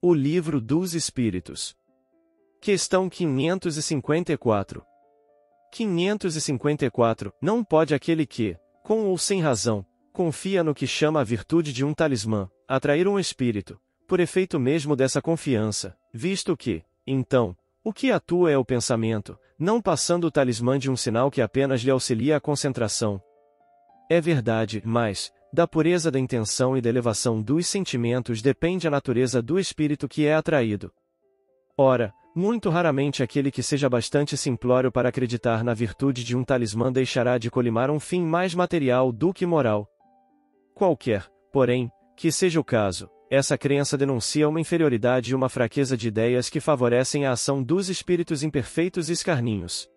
O Livro dos Espíritos. Questão 554. 554. Não pode aquele que, com ou sem razão, confia no que chama a virtude de um talismã, atrair um espírito, por efeito mesmo dessa confiança, visto que, então, o que atua é o pensamento, não passando o talismã de um sinal que apenas lhe auxilia a concentração. É verdade, mas, da pureza da intenção e da elevação dos sentimentos depende a natureza do espírito que é atraído. Ora, muito raramente aquele que seja bastante simplório para acreditar na virtude de um talismã deixará de colimar um fim mais material do que moral. Qualquer, porém, que seja o caso, essa crença denuncia uma inferioridade e uma fraqueza de ideias que favorecem a ação dos espíritos imperfeitos e escarninhos.